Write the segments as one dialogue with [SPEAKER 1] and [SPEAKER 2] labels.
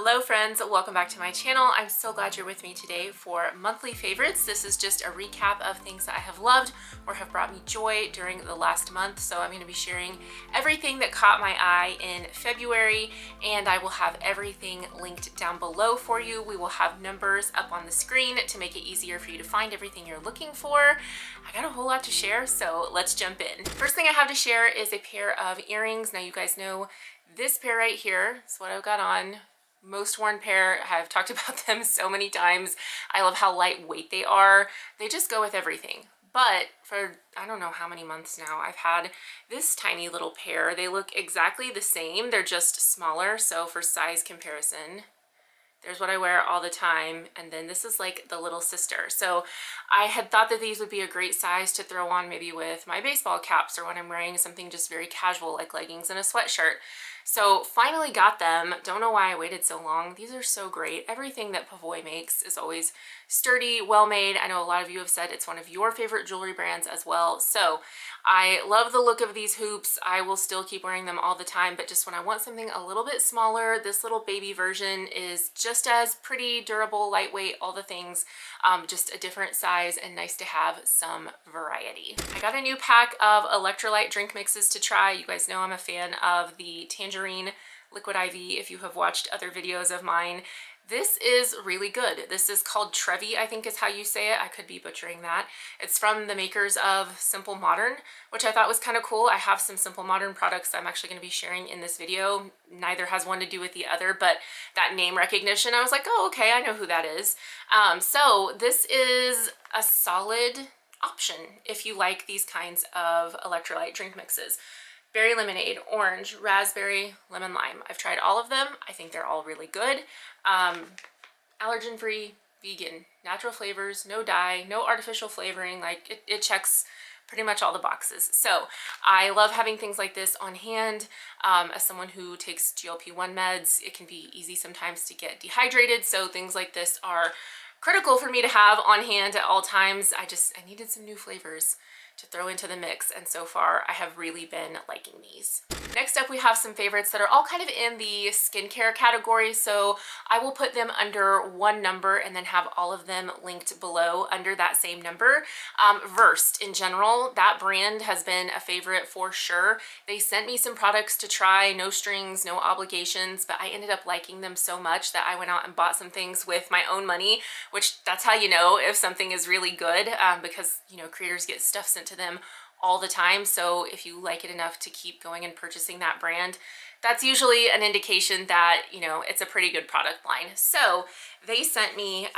[SPEAKER 1] Hello friends, welcome back to my channel. I'm so glad you're with me today for monthly favorites. This is just a recap of things that I have loved or have brought me joy during the last month. So I'm going to be sharing everything that caught my eye in February, and I will have everything linked down below for you. We will have numbers up on the screen to make it easier for you to find everything you're looking for. I got a whole lot to share, so let's jump in. First thing I have to share is a pair of earrings. Now you guys know this pair right here is what I've got on. Most worn pair. I've talked about them so many times. I love how lightweight they are. They just go with everything. But for I don't know how many months now, I've had this tiny little pair. They look exactly the same. They're just smaller. So for size comparison, there's what I wear all the time, and then this is like the little sister. So I had thought that these would be a great size to throw on maybe with my baseball caps or when I'm wearing something just very casual like leggings and a sweatshirt. So finally got them. Don't know why I waited so long. These are so great. Everything that Pavoy makes is always sturdy, well made. I know a lot of you have said it's one of your favorite jewelry brands as well. So I love the look of these hoops. I will still keep wearing them all the time, but just when I want something a little bit smaller, this little baby version is just as pretty, durable, lightweight, all the things, just a different size and nice to have some variety. I got a new pack of Electrolyte drink mixes to try. You guys know I'm a fan of the Tangerine Liquid IV if you have watched other videos of mine. This is really good. This is called Trevi, I think is how you say it. I could be butchering that. It's from the makers of Simple Modern, which I thought was kind of cool. I have some Simple Modern products I'm actually going to be sharing in this video. Neither has one to do with the other, but that name recognition, I was like, oh, okay, I know who that is. So this is a solid option if you like these kinds of electrolyte drink mixes. Berry lemonade, orange, raspberry, lemon lime. I've tried all of them. I think they're all really good. Allergen-free, vegan, natural flavors, no dye, no artificial flavoring. Like it checks pretty much all the boxes. So I love having things like this on hand. As someone who takes GLP-1 meds, it can be easy sometimes to get dehydrated. So things like this are critical for me to have on hand at all times. I needed some new flavors to throw into the mix, and so far I have really been liking these. Next up, we have some favorites that are all kind of in the skincare category, so I will put them under one number and then have all of them linked below under that same number. Versed in general, that brand has been a favorite for sure. They sent me some products to try, no strings, no obligations, but I ended up liking them so much that I went out and bought some things with my own money, which that's how you know if something is really good, because you know, creators get stuff sent to them all the time. So if you like it enough to keep going and purchasing that brand, that's usually an indication that, you know, it's a pretty good product line. So they sent me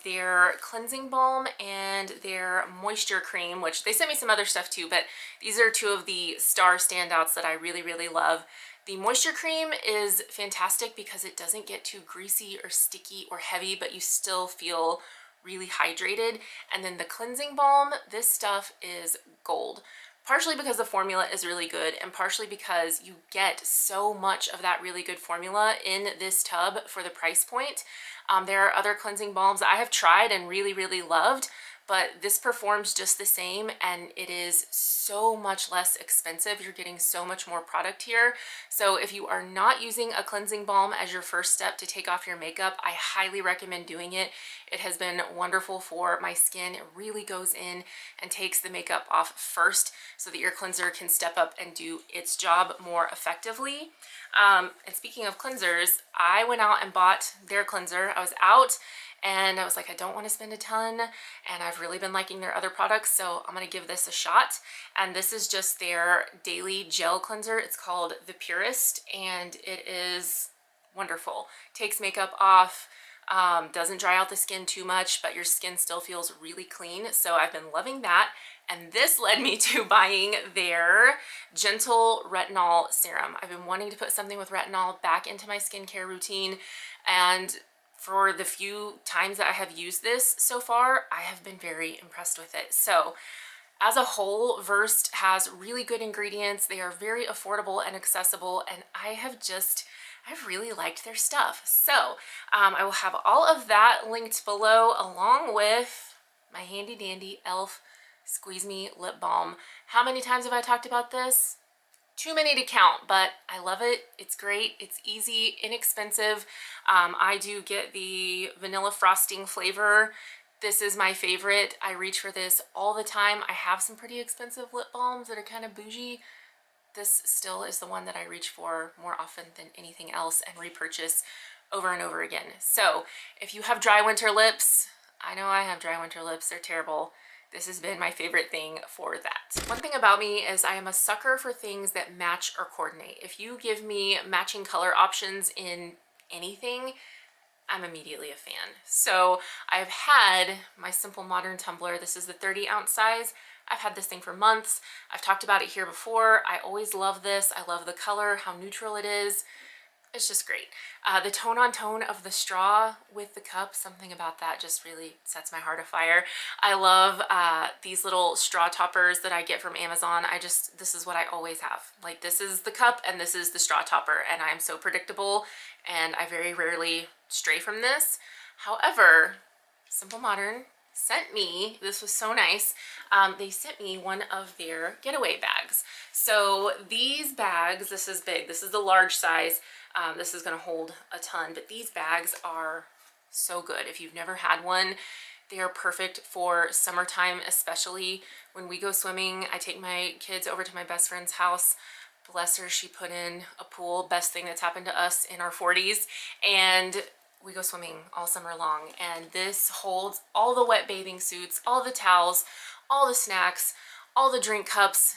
[SPEAKER 1] their cleansing balm and their moisture cream, which they sent me some other stuff too, but these are two of the star standouts that I really, really love. The moisture cream is fantastic because it doesn't get too greasy or sticky or heavy, but you still feel really hydrated. And then the cleansing balm, this stuff is gold. Partially because the formula is really good, and partially because you get so much of that really good formula in this tub for the price point. There are other cleansing balms I have tried and really, really loved, but this performs just the same, and it is so much less expensive. You're getting so much more product here. So if you are not using a cleansing balm as your first step to take off your makeup, I highly recommend doing it. It has been wonderful for my skin. It really goes in and takes the makeup off first so that your cleanser can step up and do its job more effectively. And speaking of cleansers, I went out and bought their cleanser. I was out and I was like, I don't want to spend a ton, and I've really been liking their other products, so I'm going to give this a shot. And this is just their daily gel cleanser. It's called The Purist, and it is wonderful. Takes makeup off, doesn't dry out the skin too much, but your skin still feels really clean. So I've been loving that. And this led me to buying their Gentle Retinol Serum. I've been wanting to put something with retinol back into my skincare routine, and for the few times that I have used this so far, I have been very impressed with it. So as a whole, Versed has really good ingredients. They are very affordable and accessible, and I've really liked their stuff. So I will have all of that linked below, along with my handy dandy e.l.f. Squeeze Me Lip Balm. How many times have I talked about this? too many to count, but I love it. It's great. It's easy, inexpensive. I do get the vanilla frosting flavor. This is my favorite. I reach for this all the time. I have some pretty expensive lip balms that are kind of bougie. This still is the one that I reach for more often than anything else and repurchase over and over again. So if you have dry winter lips, I know I have dry winter lips, they're terrible. This has been my favorite thing for that. One thing about me is I am a sucker for things that match or coordinate. If you give me matching color options in anything, I'm immediately a fan. So I've had my Simple Modern tumbler. This is the 30-ounce size. I've had this thing for months. I've talked about it here before. I always love this. I love the color, how neutral it is. It's just great. The tone on tone of the straw with the cup, something about that just really sets my heart afire. I love these little straw toppers that I get from Amazon. This is what I always have. Like, this is the cup and this is the straw topper, and I'm so predictable and I very rarely stray from this. However, Simple Modern sent me, this was so nice, they sent me one of their getaway bags. So these bags, this is big, this is the large size. This is going to hold a ton, but these bags are so good. If you've never had one, they are perfect for summertime, especially when we go swimming. I take my kids over to my best friend's house. Bless her, she put in a pool, best thing that's happened to us in our 40s, and we go swimming all summer long. And this holds all the wet bathing suits, all the towels, all the snacks, all the drink cups,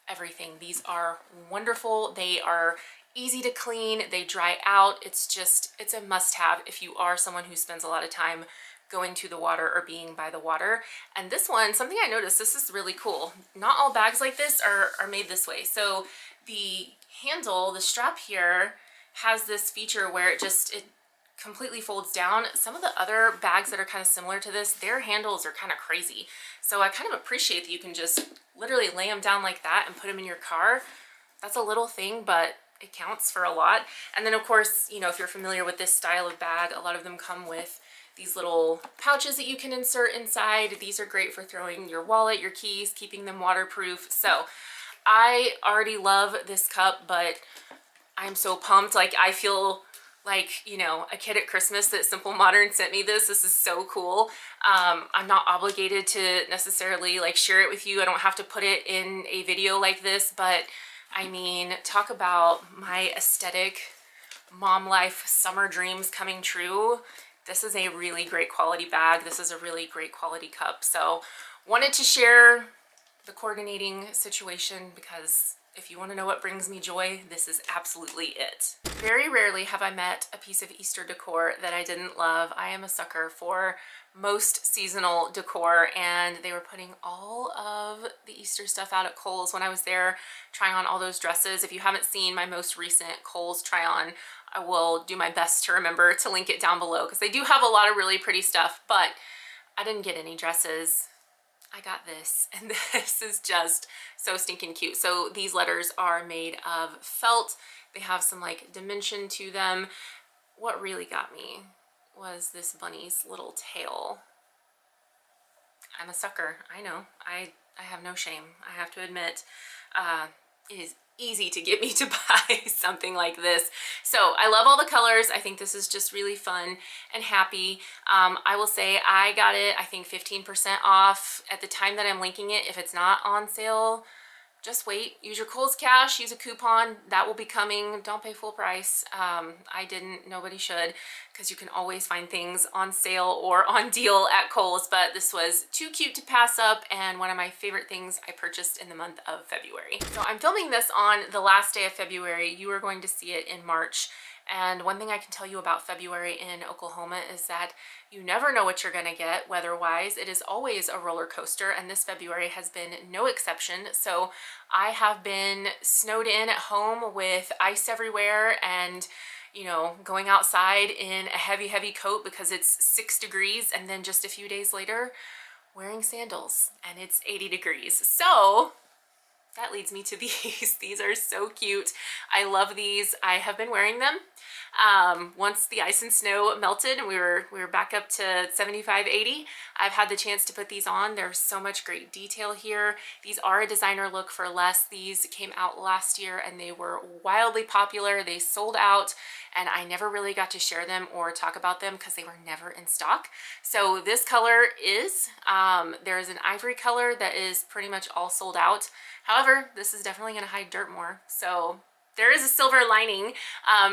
[SPEAKER 1] everything. These are wonderful. They are easy to clean, they dry out. It's a must-have if you are someone who spends a lot of time going to the water or being by the water. And this one, something I noticed, this is really cool. Not all bags like this are made this way. So the handle, the strap here, has this feature where it completely folds down. Some of the other bags that are kind of similar to this, their handles are kind of crazy. So I kind of appreciate that you can just literally lay them down like that and put them in your car. That's a little thing, but it counts for a lot. And then of course, you know, if you're familiar with this style of bag, a lot of them come with these little pouches that you can insert inside. These are great for throwing your wallet, your keys, keeping them waterproof. So I already love this cup, but I'm so pumped. Like, I feel like, you know, a kid at Christmas that Simple Modern sent me this. This is so cool. I'm not obligated to necessarily like share it with you. I don't have to put it in a video like this, but I mean, talk about my aesthetic mom life summer dreams coming true. This is a really great quality bag. This is a really great quality cup. So wanted to share the coordinating situation because if you want to know what brings me joy, this is absolutely it. Very rarely have I met a piece of Easter decor that I didn't love. I am a sucker for most seasonal decor, and they were putting all of the Easter stuff out at Kohl's when I was there trying on all those dresses. If you haven't seen my most recent Kohl's try on, I will do my best to remember to link it down below because they do have a lot of really pretty stuff, but I didn't get any dresses. I got this, and this is just so stinking cute. So these letters are made of felt. They have some like dimension to them. What really got me was this bunny's little tail. I'm a sucker, I know. I have no shame, I have to admit. It is easy to get me to buy something like this. So I love all the colors. I think this is just really fun and happy. I will say I got it, I think 15% off at the time that I'm linking it. If it's not on sale, just wait. Use your Kohl's Cash, use a coupon. That will be coming. Don't pay full price. I didn't, nobody should, because you can always find things on sale or on deal at Kohl's, but this was too cute to pass up and one of my favorite things I purchased in the month of February. So I'm filming this on the last day of February. You are going to see it in March. And one thing I can tell you about February in Oklahoma is that you never know what you're gonna get weather-wise. It is always a roller coaster, and this February has been no exception. So I have been snowed in at home with ice everywhere and, you know, going outside in a heavy coat because it's 6 degrees, and then just a few days later wearing sandals and it's 80 degrees. So that leads me to these. These are so cute. I love these. I have been wearing them. Once the ice and snow melted and we were back up to 75, 80, I've had the chance to put these on. There's so much great detail here. These are a designer look for less. These came out last year and they were wildly popular. They sold out and I never really got to share them or talk about them because they were never in stock. So this color is, there is an ivory color that is pretty much all sold out. However, this is definitely going to hide dirt more. So there is a silver lining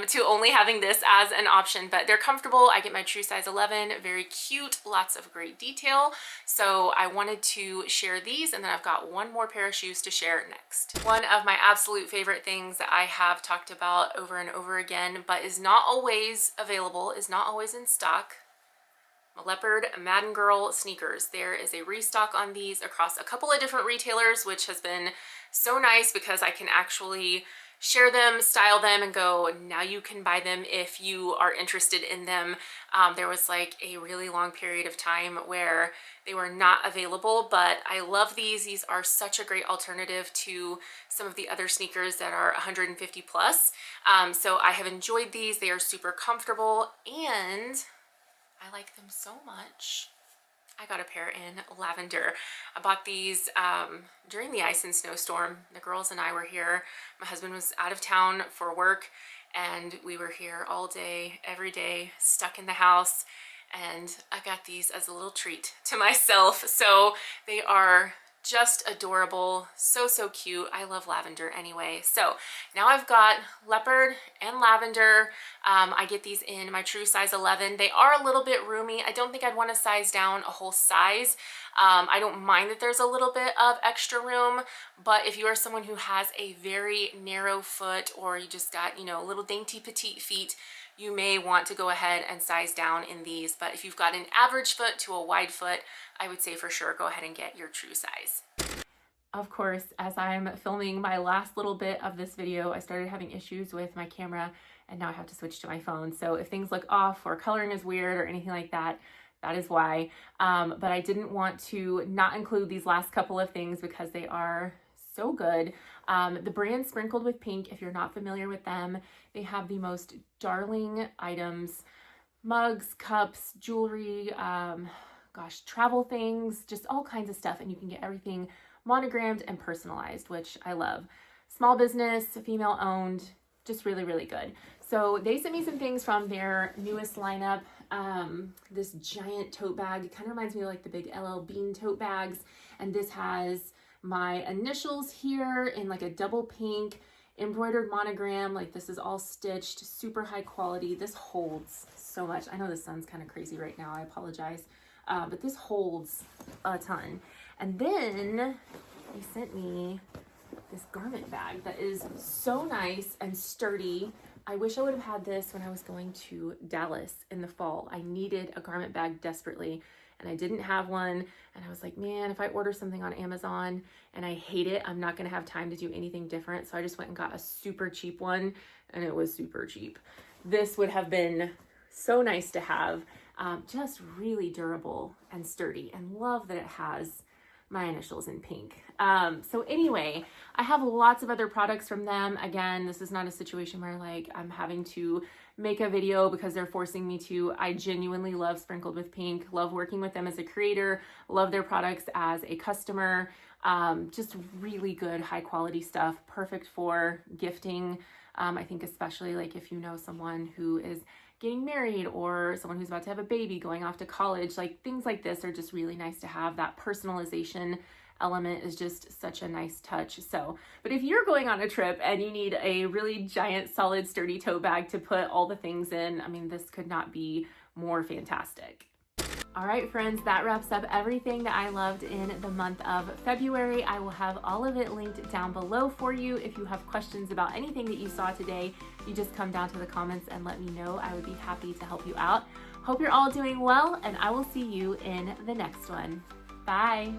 [SPEAKER 1] to only having this as an option, but they're comfortable. I get my true size 11, very cute, lots of great detail. So I wanted to share these, and then I've got one more pair of shoes to share next. One of my absolute favorite things that I have talked about over and over again, but is not always available, is not always in stock. Leopard Madden Girl sneakers. There is a restock on these across a couple of different retailers, which has been so nice because I can actually share them, style them, and go, now you can buy them if you are interested in them. There was like a really long period of time where they were not available, but I love these. These are such a great alternative to some of the other sneakers that are 150 plus. So I have enjoyed these. They are super comfortable and I like them so much. I got a pair in lavender. I bought these during the ice and snowstorm. The girls and I were here. My husband was out of town for work and we were here all day, every day, stuck in the house. And I got these as a little treat to myself. So they are just adorable, so cute. I love lavender anyway. So now I've got leopard and lavender. I get these in my true size 11. They are a little bit roomy. I don't think I'd want to size down a whole size. I don't mind that there's a little bit of extra room, but if you are someone who has a very narrow foot or you just got, you know, little dainty petite feet, you may want to go ahead and size down in these. But if you've got an average foot to a wide foot, I would say for sure go ahead and get your true size. Of course, as I'm filming my last little bit of this video, I started having issues with my camera and now I have to switch to my phone. So if things look off or coloring is weird or anything like that, that is why. But I didn't want to not include these last couple of things because they are so good. The brand Sprinkled with Pink, if you're not familiar with them, they have the most darling items, mugs, cups, jewelry, gosh, travel things, just all kinds of stuff. And you can get everything monogrammed and personalized, which I love. Small business, female owned, just really good. So they sent me some things from their newest lineup. This giant tote bag, it kind of reminds me of like the big LL Bean tote bags. And this has my initials here in like a double pink embroidered monogram. Like this is all stitched, super high quality. This holds so much. I know the sun's kind of crazy right now, I apologize. But this holds a ton. And then they sent me this garment bag that is so nice and sturdy. I wish I would have had this when I was going to Dallas in the fall. I needed a garment bag desperately and I didn't have one. And I was like, man, if I order something on Amazon and I hate it, I'm not gonna have time to do anything different. So I just went and got a super cheap one and it was super cheap. This would have been so nice to have. Just really durable and sturdy, and love that it has my initials in pink. So anyway, I have lots of other products from them. Again, this is not a situation where like I'm having to make a video because they're forcing me to. I genuinely love Sprinkled with Pink, love working with them as a creator, love their products as a customer. Just really good, high quality stuff, perfect for gifting. I think especially like if you know someone who is getting married or someone who's about to have a baby, going off to college, like things like this are just really nice to have. That personalization element is just such a nice touch. So, but if you're going on a trip and you need a really giant, solid, sturdy tote bag to put all the things in, I mean, this could not be more fantastic. All right, friends, that wraps up everything that I loved in the month of February. I will have all of it linked down below for you. If you have questions about anything that you saw today, you just come down to the comments and let me know. I would be happy to help you out. Hope you're all doing well, and I will see you in the next one. Bye.